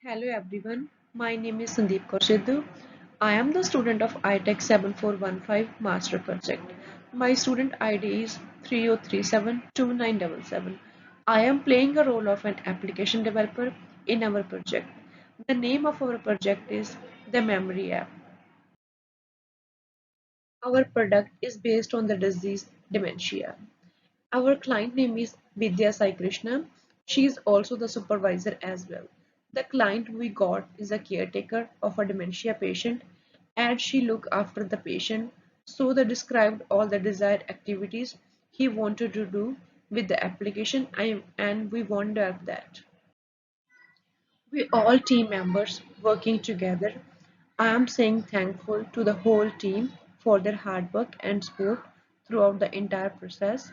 Hello everyone, my name is Sandeep Kaur. I am the student of iTech 7415 Master Project. My student ID is 30372977. I am playing a role of an application developer in our project. The name of our project is the Memory App. Our product is based on the disease dementia. Our client name is Vidya Sai Krishna. She is also the supervisor as well. The client we got is a caretaker of a dementia patient and she look after the patient. So they described all the desired activities he wanted to do with the application and we want to have that. We all team members working together. I am saying thankful to the whole team for their hard work and support throughout the entire process.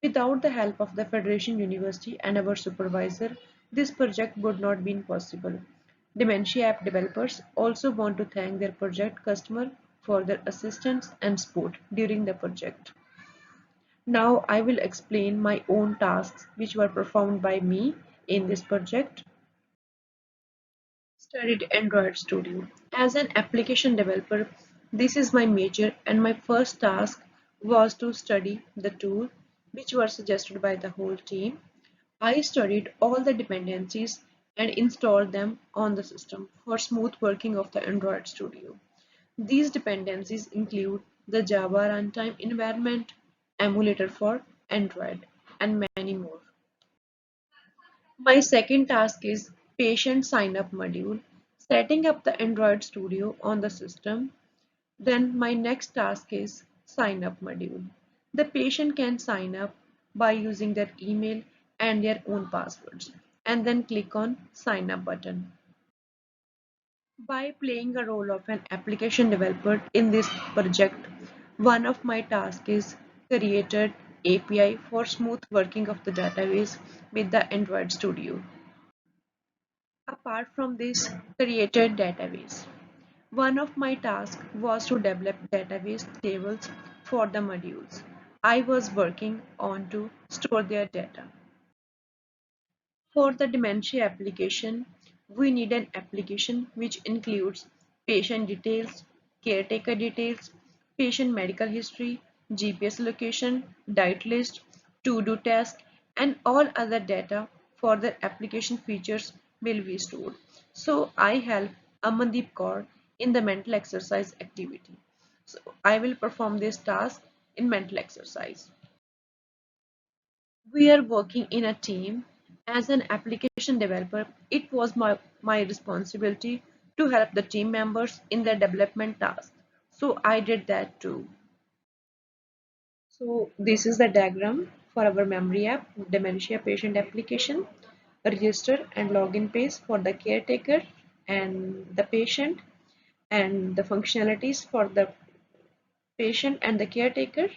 Without the help of the Federation University and our supervisor, this project would not be possible. Dementia app developers also want to thank their project customer for their assistance and support during the project. Now I will explain my own tasks which were performed by me in this project. Studied Android Studio. As an application developer, this is my major and my first task was to study the tool which were suggested by the whole team. I studied all the dependencies and installed them on the system for smooth working of the Android Studio. These dependencies include the Java runtime environment, emulator for Android, and many more. My second task is patient sign up module, setting up the Android Studio on the system. Then my next task is sign up module. The patient can sign up by using their email and their own passwords and then click on sign up button. By playing a role of an application developer in this project, one of my tasks is created API for smooth working of the database with the Android Studio. Apart from this created database, one of my tasks was to develop database tables for the modules I was working on to store their data. For the dementia application, we need an application which includes patient details, caretaker details, patient medical history, GPS location, diet list, to-do task, and all other data for the application features will be stored. So I help Amandeep Kaur in the mental exercise activity. So I will perform this task in mental exercise. We are working in a team. As an application developer, it was my responsibility to help the team members in their development tasks. So I did that too. So this is the diagram for our memory app, dementia patient application, register and login page for the caretaker and the patient, and the functionalities for the patient and the caretaker,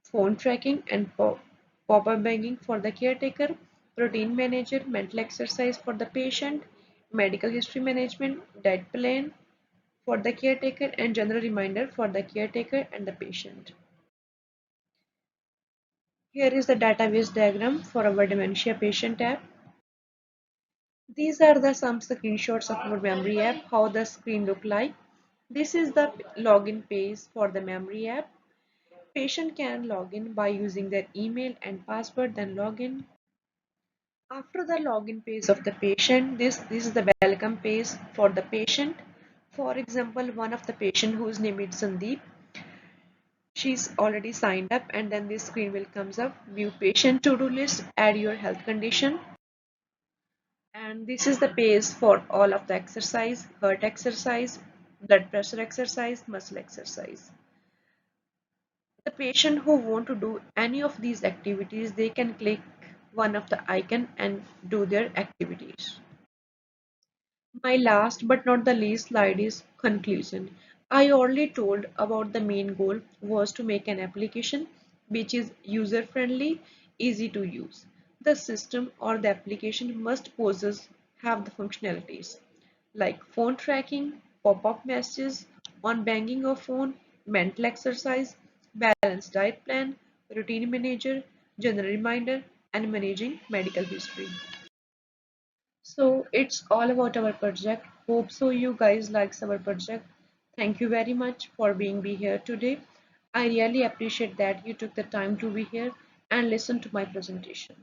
phone tracking and pop-up banking for the caretaker, routine manager, mental exercise for the patient, medical history management, diet plan for the caretaker, and general reminder for the caretaker and the patient. Here is the database diagram for our dementia patient app. These are the some screenshots of our memory app, how the screen look like. This is the login page for the memory app. Patient can log in by using their email and password, then log in. After the login page of the patient, this is the welcome page for the patient. For example, one of the patient whose name is Sandeep, she's already signed up and then this screen will comes up, view patient to-do list, add your health condition. And this is the page for all of the exercise, heart exercise, blood pressure exercise, muscle exercise. The patient who want to do any of these activities, they can click one of the icon and do their activities. My last but not the least slide is conclusion. I already told about the main goal was to make an application which is user friendly, easy to use. The system or the application must possess have the functionalities like phone tracking, pop-up messages, on banking of phone, mental exercise, balanced diet plan, routine manager, general reminder, and managing medical history. So it's all about our project. Hope so you guys likes our project. Thank you very much for being here today. I really appreciate that you took the time to be here and listen to my presentation.